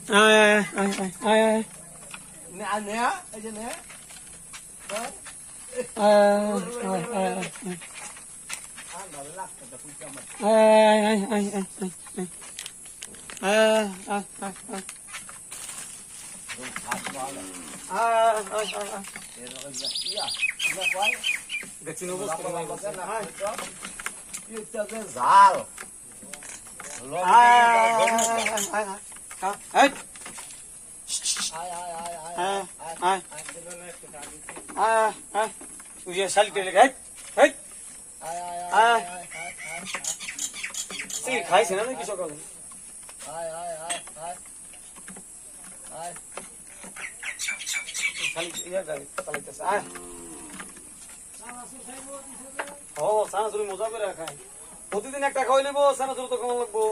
আয় আয় আয় আয় আয় নে নে এই যে নে আয় আয় আয় আয় আর ভালো লাগছে তো পুজো আমার আয় আয় আয় আয় আয় আয় আয় হাত ভালো এরকম ইয়া না কয় দেখছি ইটা যে জাল খাইছে না নাকি সকালে মজা করে খায় প্রতিদিন একটা খাওয়াই নেবো সানাসুর তো কমা লাগবো